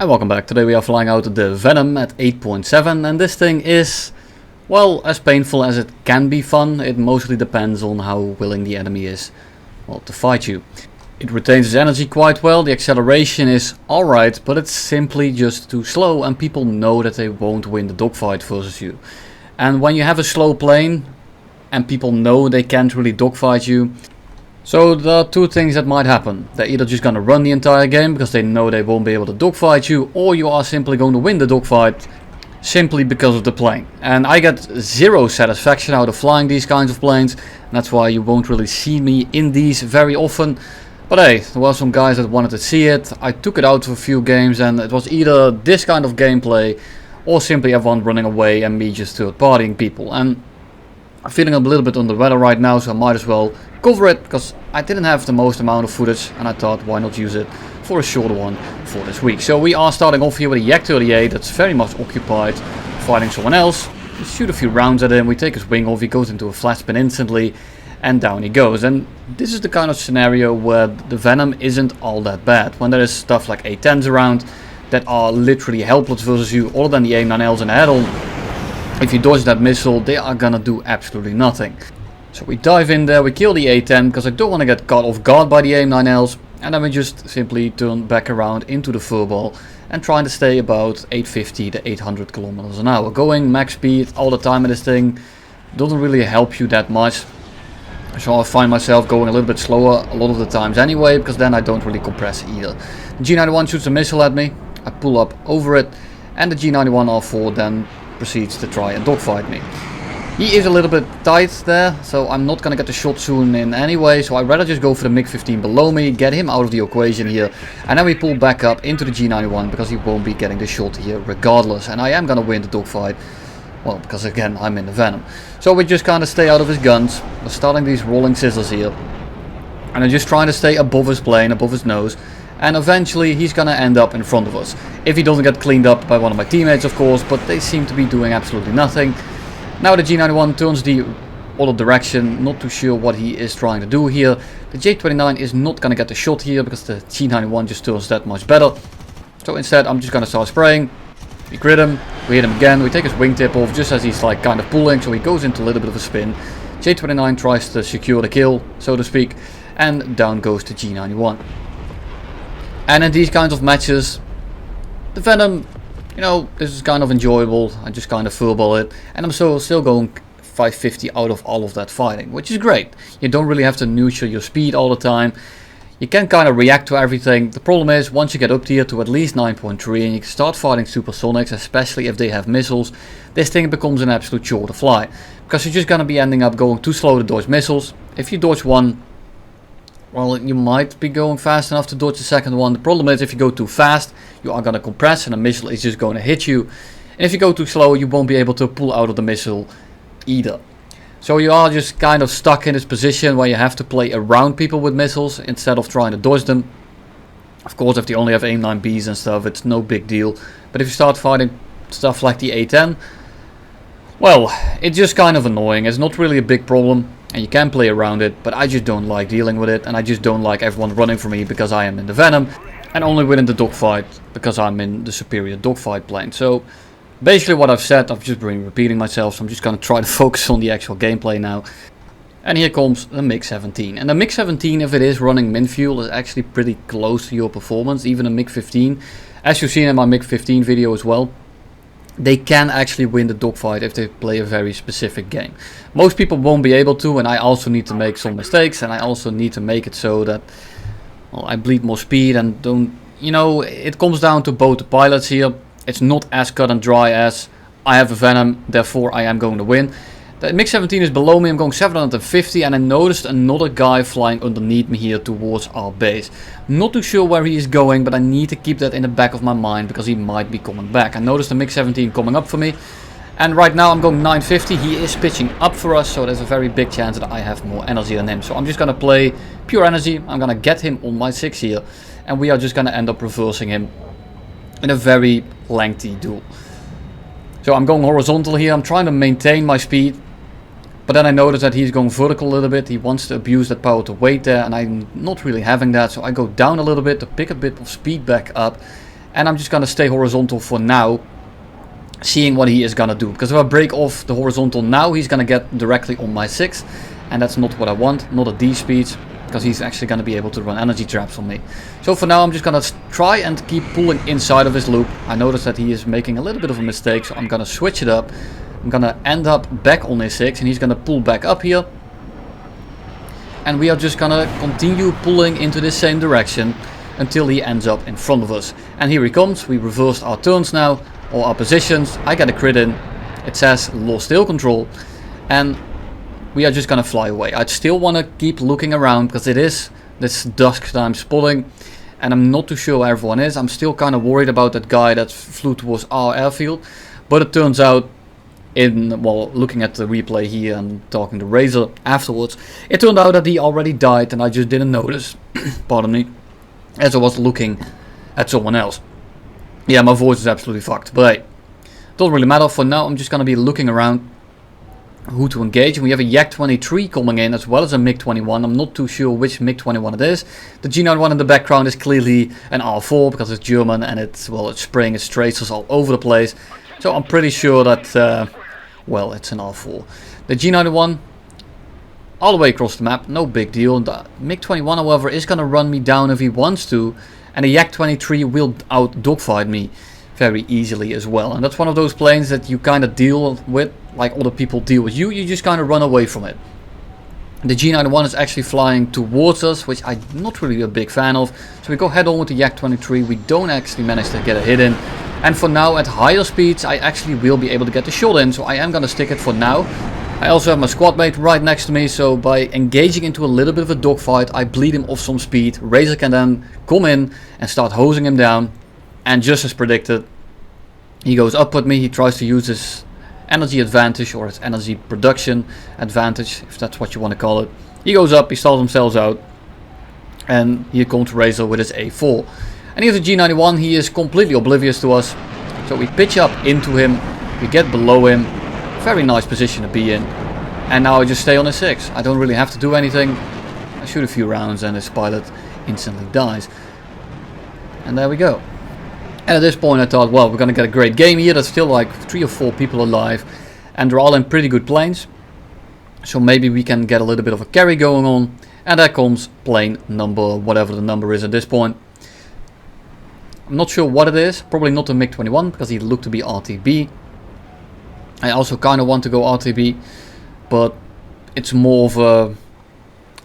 And welcome back. Today we are flying out the Venom at 8.7 and this thing is, well, as painful as it can be fun. It mostly depends on how willing the enemy is, well, to fight you. It retains its energy quite well, the acceleration is alright, but it's simply just too slow and people know that they won't win the dogfight versus you. And when you have a slow plane and people know they can't really dogfight you, so there are two things that might happen. They're either just gonna run the entire game because they know they won't be able to dogfight you, or you are simply going to win the dogfight simply because of the plane. And I get zero satisfaction out of flying these kinds of planes, and that's why you won't really see me in these very often. But hey, there were some guys that wanted to see it. I took it out for a few games and it was either this kind of gameplay or simply everyone running away and me just third partying people. And I'm feeling a little bit under the weather right now, so I might as well cover it because I didn't have the most amount of footage and I thought why not use it for a shorter one for this week. So we are starting off here with a Yak 38 that's very much occupied fighting someone else. We shoot a few rounds at him, we take his wing off, he goes into a flat spin instantly and down he goes. And this is the kind of scenario where the Venom isn't all that bad. When there is stuff like A10s around that are literally helpless versus you, other than the A9Ls in the head-on, if you dodge that missile, they are gonna do absolutely nothing. So we dive in there, we kill the A10 because I don't want to get caught off guard by the A9Ls. And then we just simply turn back around into the furball and trying to stay about 850 to 800 kilometers an hour. Going max speed all the time in this thing doesn't really help you that much. So I find myself going a little bit slower a lot of the times anyway, because then I don't really compress either. The G91 shoots a missile at me, I pull up over it, and the G91R4 then proceeds to try and dogfight me. He is a little bit tight there, so I'm not gonna get the shot soon in anyway, so I'd rather just go for the MiG-17 below me, get him out of the equation here, and then we pull back up into the G91 because he won't be getting the shot here regardless, and I am gonna win the dogfight. Well, because again, I'm in the Venom. So we just kind of stay out of his guns. We're starting these rolling scissors here. And I'm just trying to stay above his plane, above his nose. And eventually he's going to end up in front of us. If he doesn't get cleaned up by one of my teammates, of course. But they seem to be doing absolutely nothing. Now the G91 turns the other direction. Not too sure what he is trying to do here. The J29 is not going to get the shot here because the G91 just turns that much better. So instead I'm just going to start spraying. We grid him, we hit him again, we take his wingtip off just as he's like kind of pulling, so he goes into a little bit of a spin. J29 tries to secure the kill, so to speak, and down goes the G91. And in these kinds of matches, the Venom, you know, this is kind of enjoyable. I just kind of furball it, and I'm still going 550 out of all of that fighting, which is great. You don't really have to nurture your speed all the time. You can kind of react to everything. The problem is, once you get up here to at least 9.3 and you start fighting supersonics, especially if they have missiles, this thing becomes an absolute chore to fly. Because you're just going to be ending up going too slow to dodge missiles. If you dodge one, well, you might be going fast enough to dodge the second one. The problem is, if you go too fast, you are going to compress and a missile is just going to hit you. And if you go too slow, you won't be able to pull out of the missile either. So you are just kind of stuck in this position where you have to play around people with missiles instead of trying to dodge them. Of course, if they only have AIM-9Bs and stuff, it's no big deal. But if you start fighting stuff like the A10, well, it's just kind of annoying. It's not really a big problem and you can play around it, but I just don't like dealing with it. And I just don't like everyone running for me because I am in the Venom and only winning the dogfight because I'm in the superior dogfight plane. So basically what I've said, I've just been repeating myself, so I'm just going to try to focus on the actual gameplay now. And here comes the MiG-17. And the MiG-17, if it is running min fuel, is actually pretty close to your performance, even a MiG-15. As you've seen in my MiG-15 video as well, they can actually win the dogfight if they play a very specific game. Most people won't be able to, and I also need to make some mistakes, and I also need to make it so that, well, I bleed more speed and don't, you know, it comes down to both the pilots here. It's not as cut and dry as I have a Venom, therefore I am going to win. The MiG-17 is below me, I'm going 750 and I noticed another guy flying underneath me here towards our base. Not too sure where he is going, but I need to keep that in the back of my mind because he might be coming back. I noticed the MiG-17 coming up for me and right now I'm going 950. He is pitching up for us, so there's a very big chance that I have more energy than him. So I'm just going to play pure energy, I'm going to get him on my 6 here and we are just going to end up reversing him in a very lengthy duel. So I'm going horizontal here, I'm trying to maintain my speed, but then I notice that he's going vertical a little bit. He wants to abuse that power to weight there and I'm not really having that, so I go down a little bit to pick a bit of speed back up And I'm just gonna stay horizontal for now, seeing what he is gonna do. Because if I break off the horizontal now, he's gonna get directly on my 6. And that's not what I want, not at these speeds. Because he's actually gonna be able to run energy traps on me. So for now I'm just gonna try and keep pulling inside of his loop. I noticed that he is making a little bit of a mistake, so I'm gonna switch it up. I'm gonna end up back on his 6 and he's gonna pull back up here. And we are just gonna continue pulling into the same direction until he ends up in front of us. And here he comes. We reversed our turns now, or our positions. I get a crit in. It says lost tail control. And we are just gonna fly away. I still want to keep looking around because it is this dusk time spotting. And I'm not too sure where everyone is. I'm still kind of worried about that guy that flew towards our airfield. But it turns out, well, looking at the replay here and talking to Razor afterwards, it turned out that he already died and I just didn't notice. Pardon me. As I was looking at someone else. Yeah, my voice is absolutely fucked. But hey, doesn't really matter. For now, I'm just going to be looking around who to engage. And we have a Yak-23 coming in as well as a MiG-21. I'm not too sure which MiG-21 it is. The G91 in the background is clearly an R4 because it's German and it's, well, it's spraying its tracers all over the place. So I'm pretty sure that, well, it's an R4. The G91, all the way across the map, no big deal. The MiG-21, however, is going to run me down if he wants to. And the Yak-23 will out dogfight me very easily as well. And that's one of those planes that you kind of deal with like other people deal with you. You just kind of run away from it. The G91 is actually flying towards us, which I'm not really a big fan of. So we go head on with the Yak-23. We don't actually manage to get a hit in. And for now, at higher speeds, I actually will be able to get the shot in. So I am going to stick it for now. I also have my squad mate right next to me, so by engaging into a little bit of a dogfight, I bleed him off some speed. Razor can then come in and start hosing him down. And just as predicted, he goes up with me. He tries to use his energy advantage or his energy production advantage, if that's what you want to call it. He goes up, he stalls himself out, and here comes Razor with his A4. And here's the G91, he is completely oblivious to us. So we pitch up into him, we get below him. Very nice position to be in. And now I just stay on his 6. I don't really have to do anything. I shoot a few rounds and his pilot instantly dies. And there we go. And at this point I thought, well, we're going to get a great game here. There's still like 3 or 4 people alive. And they're all in pretty good planes. So maybe we can get a little bit of a carry going on. And there comes plane number, whatever the number is at this point. I'm not sure what it is. Probably not the MiG-21 because he looked to be RTB. I also kind of want to go RTB, but it's more of a,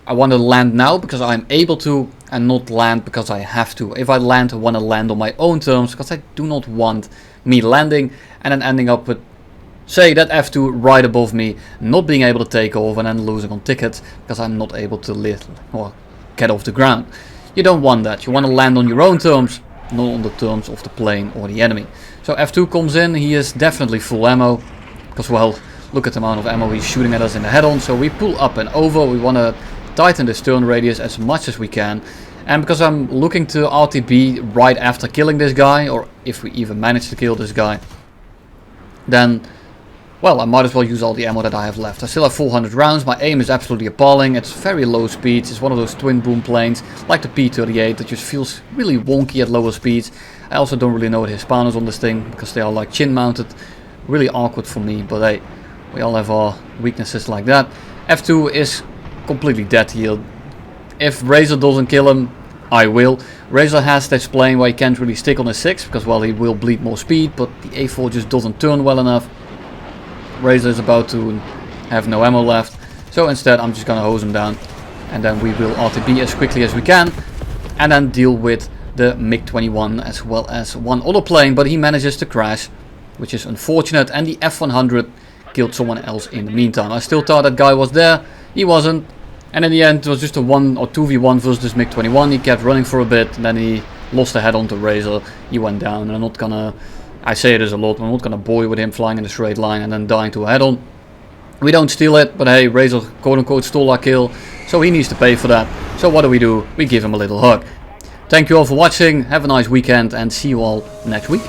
I want to land now because I'm able to and not land because I have to. If I land, I want to land on my own terms because I do not want me landing and then ending up with, say, that F2 right above me, not being able to take off and then losing on tickets because I'm not able to lift or get off the ground. You don't want that. You want to land on your own terms, not on the terms of the plane or the enemy. So F2 comes in, he is definitely full ammo. Because, well, look at the amount of ammo he's shooting at us in the head-on. So we pull up and over. We want to tighten the turn radius as much as we can. And because I'm looking to RTB right after killing this guy, or if we even manage to kill this guy, then, well, I might as well use all the ammo that I have left. I still have 400 rounds. My aim is absolutely appalling. It's very low speeds. It's one of those twin boom planes, like the P-38, that just feels really wonky at lower speeds. I also don't really know the Hispanos on this thing, because they are like chin mounted. Really awkward for me, but hey, we all have our weaknesses like that. F2 is completely dead here. If Razor doesn't kill him, I will. Razor has this plane where he can't really stick on his 6 because, well, he will bleed more speed, but the A4 just doesn't turn well enough. Razor is about to have no ammo left, so instead I'm just gonna hose him down and then we will RTB as quickly as we can and then deal with the MiG-21 as well as one other plane, but he manages to crash, which is unfortunate, and the F100 killed someone else in the meantime. I still thought that guy was there, he wasn't, and in the end it was just a 1 or 2v1 versus this MiG-21. He kept running for a bit, and then he lost the head onto Razor, he went down, and I'm not gonna, I say it is a lot, but I'm not gonna bore you with him flying in a straight line and then dying to a head-on. We don't steal it, but hey, Razor quote-unquote stole our kill, so he needs to pay for that. So what do? We give him a little hug. Thank you all for watching, have a nice weekend, and see you all next week.